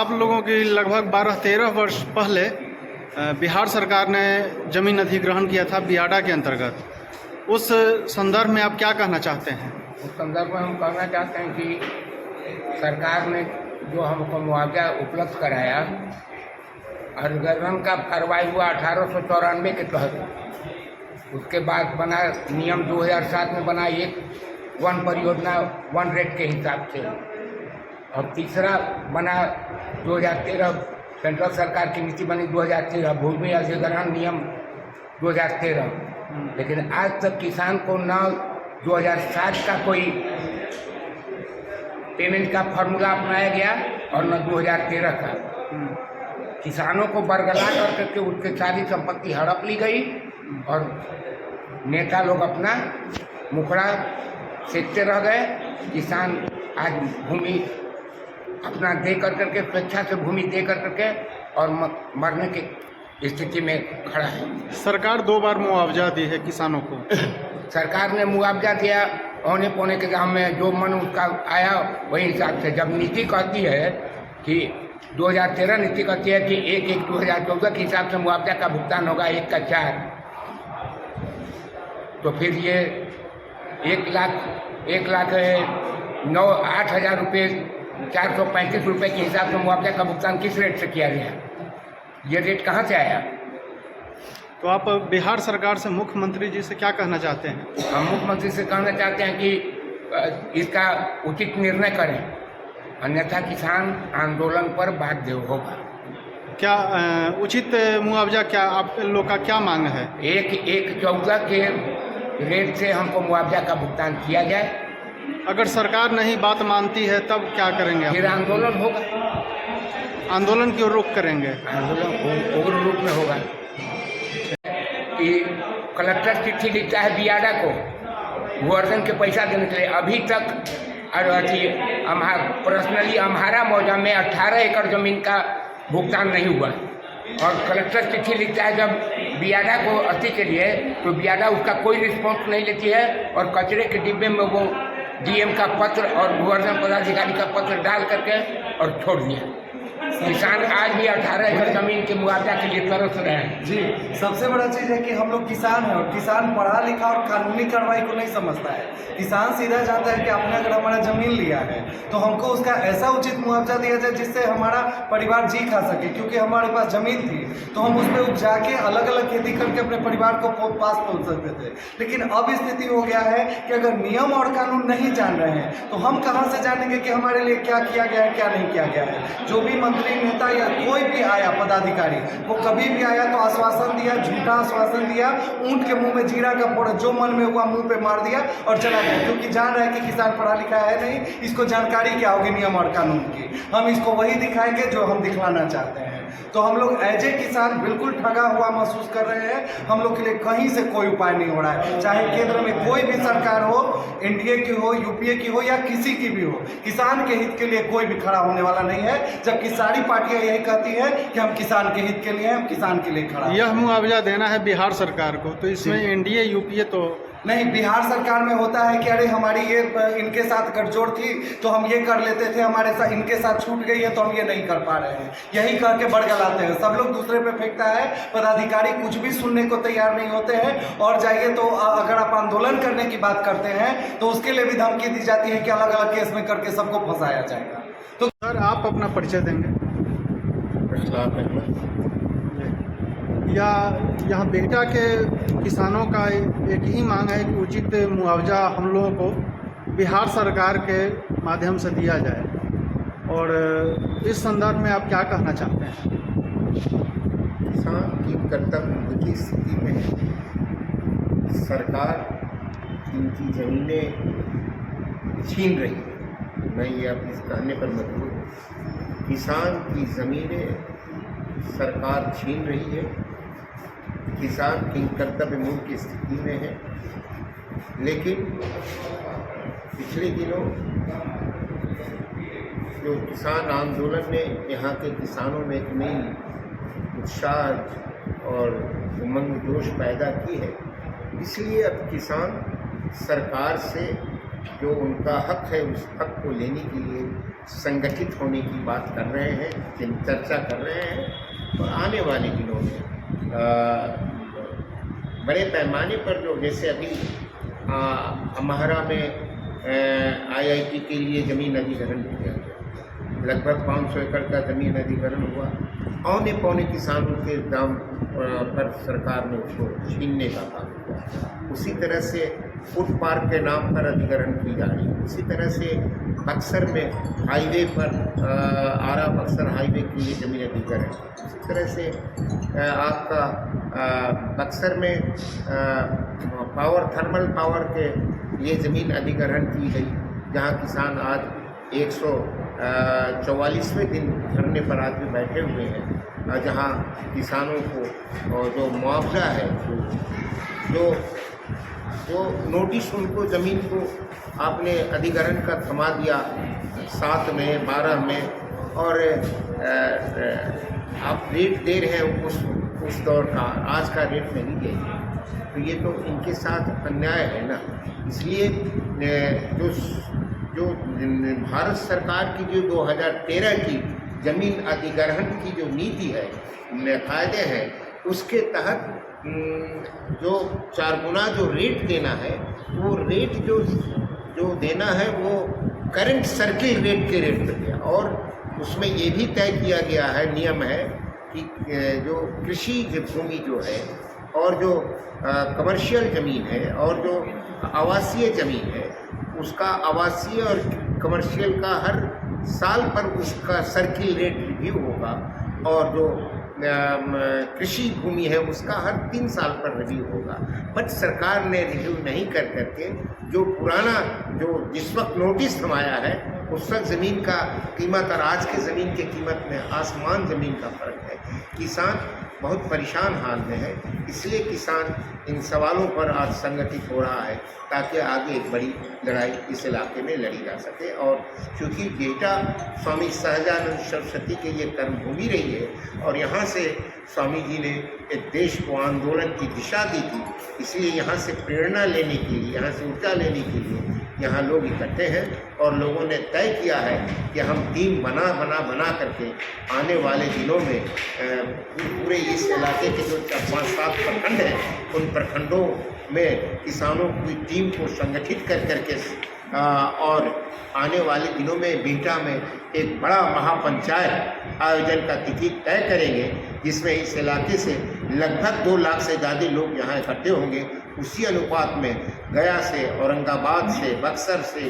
आप लोगों की लगभग 12-13 वर्ष पहले बिहार सरकार ने ज़मीन अधिग्रहण किया था बियाडा के अंतर्गत। उस संदर्भ में आप क्या कहना चाहते हैं? उस संदर्भ में हम कहना चाहते हैं कि सरकार ने जो हमको मुआवजा उपलब्ध कराया, अधिग्रहण का कार्रवाई हुआ 1894 के तहत। उसके बाद बना नियम 2007 में बना एक वन परियोजना वन रेट के हिसाब से, और तीसरा बना 2013 सेंट्रल सरकार की नीति बनी 2013 भूमि अधिग्रहण नियम 2013। लेकिन आज तक किसान को न 2007 का कोई पेमेंट का फॉर्मूला अपनाया गया और न 2013 का। किसानों को बरगला करके उनकी सारी संपत्ति हड़प ली गई और नेता लोग अपना मुखड़ा सेकते रह गए। किसान आज भूमि अपना दे करके स्वेच्छा से भूमि दे करके और मरने की स्थिति में खड़ा है। सरकार 2 बार मुआवजा दी है किसानों को। सरकार ने मुआवजा दिया औने पौने के दाम में, जो मन उसका आया वही हिसाब से। जब नीति कहती है कि 2013 नीति कहती है कि 1/1/2014 के हिसाब से मुआवजा का भुगतान होगा 1 का 4, तो फिर ये 1,08,000 रुपये 435 रुपये के हिसाब से मुआवजा का भुगतान किस रेट से किया गया? ये रेट कहाँ से आया? तो आप बिहार सरकार से मुख्यमंत्री जी से क्या कहना चाहते हैं? हम मुख्यमंत्री से कहना चाहते हैं कि इसका उचित निर्णय करें, अन्यथा किसान आंदोलन पर बाध्य होगा। क्या उचित मुआवजा क्या आप लोग का क्या मांग है? 1/1/14 के रेट से हमको मुआवजा का भुगतान किया जाए। अगर सरकार नहीं बात मानती है तब क्या करेंगे आप? फिर आंदोलन होगा। आंदोलन की ओर रुख करेंगे। आंदोलन उग्र रूप में होगा कि कलेक्टर चिट्ठी लिखता है बियाडा को वर्जन के पैसा देने के लिए। अभी तक पर्सनली अम्हारा मौजा में 18 एकड़ जमीन का भुगतान नहीं हुआ, और कलेक्टर चिट्ठी लिखता है जब बियाडा को अति के लिए, तो बियाडा उसका कोई रिस्पॉन्स नहीं लेती है और कचरे के डिब्बे में वो डीएम का पत्र और भूवर्धन पदाधिकारी का पत्र डाल करके और छोड़ दिया। किसान आज भी 18 एकड़ जमीन के मुआवजा के लिए तरस रहे हैं। जी, सबसे बड़ा चीज़ है कि हम लोग किसान हैं और किसान पढ़ा लिखा और कानूनी कार्रवाई को नहीं समझता है। किसान सीधा चाहता है कि आपने अगर हमारा ज़मीन लिया है तो हमको उसका ऐसा उचित मुआवजा दिया जाए जिससे हमारा परिवार जी खा सके, क्योंकि हमारे पास ज़मीन थी तो हम उस पर उपजा के अलग अलग खेती करके अपने परिवार को पास पहुँच सकते थे। लेकिन अब स्थिति हो गया है कि अगर नियम और कानून नहीं जान रहे हैं तो हम कहाँ से जानेंगे कि हमारे लिए क्या किया गया है, क्या नहीं किया गया है। जो भी मंत्री, नेता या कोई भी आया पदाधिकारी, वो कभी भी आया तो आश्वासन दिया, झूठा आश्वासन दिया, ऊंट के मुंह में जीरा का फोड़ा, जो मन में हुआ मुंह पे मार दिया और चला गया, क्योंकि जान रहे हैं कि किसान पढ़ा लिखा है नहीं, इसको जानकारी क्या होगी नियम और कानून की। हम इसको वही दिखाएंगे जो हम दिखलाना चाहते हैं। तो हम लोग एज ए किसान बिल्कुल ठगा हुआ महसूस कर रहे हैं। हम लोग के लिए कहीं से कोई उपाय नहीं हो रहा है, चाहे केंद्र में कोई भी सरकार हो, एनडीए की हो, यूपीए की हो या किसी की भी हो, किसान के हित के लिए कोई भी खड़ा होने वाला नहीं है। जबकि सारी पार्टियां यही कहती है कि हम किसान के हित के लिए हैं, हम किसान के लिए खड़ा। यह मुआवजा देना है बिहार सरकार को, तो इसमें एनडीए यूपीए तो नहीं, बिहार सरकार में होता है कि अरे हमारी ये इनके साथ गठजोड़ थी तो हम ये कर लेते थे, हमारे साथ इनके साथ छूट गई है तो हम ये नहीं कर पा रहे हैं, यही करके बड़गलाते हैं। सब लोग दूसरे पे फेंकता है, पदाधिकारी कुछ भी सुनने को तैयार नहीं होते हैं। और जाइए तो अगर आप आंदोलन करने की बात करते हैं तो उसके लिए भी धमकी दी जाती है कि अलग अलग केस में करके सबको फंसाया जाएगा। तो सर आप अपना परिचय देंगे? या यहाँ बेटा के किसानों का एक ही मांग है कि उचित मुआवजा हम लोगों को बिहार सरकार के माध्यम से दिया जाए, और इस संदर्भ में आप क्या कहना चाहते हैं? किसान की कर्तव्य की स्थिति में सरकार इनकी ज़मीनें छीन रही है। मैं ये आप इस कहने पर मजबूर, किसान की ज़मीनें सरकार छीन रही है। किसान की कर्तव्य मूल की स्थिति में है, लेकिन पिछले दिनों जो किसान आंदोलन ने यहाँ के किसानों में एक नई उत्साह और उमंग जोश पैदा की है, इसलिए अब किसान सरकार से जो उनका हक है उस हक को लेने के लिए संगठित होने की बात कर रहे हैं, चर्चा कर रहे हैं। और आने वाले दिनों में बड़े पैमाने पर जो जैसे अभी अमहरा में IIT के लिए ज़मीन अधिग्रहण किया गया, लगभग 500 एकड़ का ज़मीन अधिग्रहण हुआ। औने पौने किसानों के दाम पर सरकार ने उसको छीनने का काम किया। उसी तरह से फूड पार्क के नाम पर अधिग्रहण की जा रही है। उसी तरह से बक्सर में हाईवे पर आरा बक्सर हाईवे के लिए ज़मीन अधिग्रहण। उसी तरह से आपका बक्सर में थर्मल पावर के लिए ज़मीन अधिग्रहण की गई, जहां किसान आज 144वें दिन धरने पर आज भी बैठे हुए हैं, जहां किसानों को जो मुआवजा है, जो नोटिस उनको ज़मीन को आपने अधिग्रहण का थमा दिया 7 में 12 में, और आप रेट दे रहे हैं उस दौर का, आज का रेट नहीं देंगे, तो ये तो इनके साथ अन्याय है ना। इसलिए जो भारत सरकार की जो 2013 की ज़मीन अधिग्रहण की जो नीति है, कायदे हैं, उसके तहत जो 4 गुना जो रेट देना है, वो रेट जो देना है वो करंट सर्किल रेट के रेट पर दिया। और उसमें ये भी तय किया गया है, नियम है कि जो कृषि भूमि जो है और जो कमर्शियल ज़मीन है और जो आवासीय ज़मीन है, उसका आवासीय और कमर्शियल का हर साल पर उसका सर्किल रेट रिव्यू होगा, और जो कृषि भूमि है उसका हर 3 साल पर रिव्यू होगा। बट सरकार ने रिव्यू नहीं कर करके जो पुराना जो जिस वक्त नोटिस थमाया है, उस वक्त ज़मीन का कीमत और आज के ज़मीन की कीमत में आसमान ज़मीन का फ़र्क है। किसान बहुत परेशान हाल में है, इसलिए किसान इन सवालों पर आज संगठित हो रहा है ताकि आगे एक बड़ी लड़ाई इस इलाके में लड़ी जा सके। और क्योंकि बेटा स्वामी सहजानंद सरस्वती के ये कर्मभूमि रही है और यहाँ से स्वामी जी ने एक देश को आंदोलन की दिशा दी थी, इसलिए यहाँ से प्रेरणा लेने के लिए, यहाँ से ऊर्जा लेने के लिए यहाँ लोग इकट्ठे हैं और लोगों ने तय किया है कि हम टीम बना करके आने वाले दिनों में पूरे इस इलाके के जो 5-7 प्रखंड हैं, उन प्रखंडों में किसानों की टीम को संगठित कर करके और आने वाले दिनों में बिहटा में एक बड़ा महापंचायत आयोजन का तिथि तय करेंगे, जिसमें इस इलाके से लगभग 2 लाख से ज़्यादा लोग यहाँ इकट्ठे होंगे। उसी अनुपात में गया से, औरंगाबाद से, बक्सर से,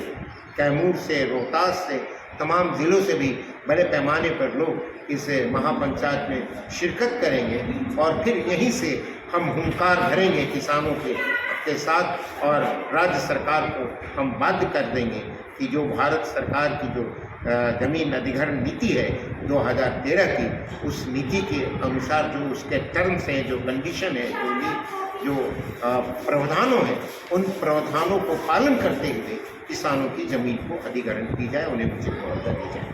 कैमूर से, रोहतास से, तमाम ज़िलों से भी बड़े पैमाने पर लोग इस महापंचायत में शिरकत करेंगे और फिर यहीं से हम हुंकार भरेंगे किसानों के साथ और राज्य सरकार को हम बाध्य कर देंगे कि जो भारत सरकार की जो ज़मीन अधिग्रहण नीति है 2013 की, उस नीति के अनुसार जो उसके टर्म्स हैं, जो कंडीशन है, जो प्रावधानों हैं, उन प्रावधानों को पालन करते हुए किसानों की ज़मीन को अधिग्रहण की जाए, उन्हें उचित मुआवजा दी जाए।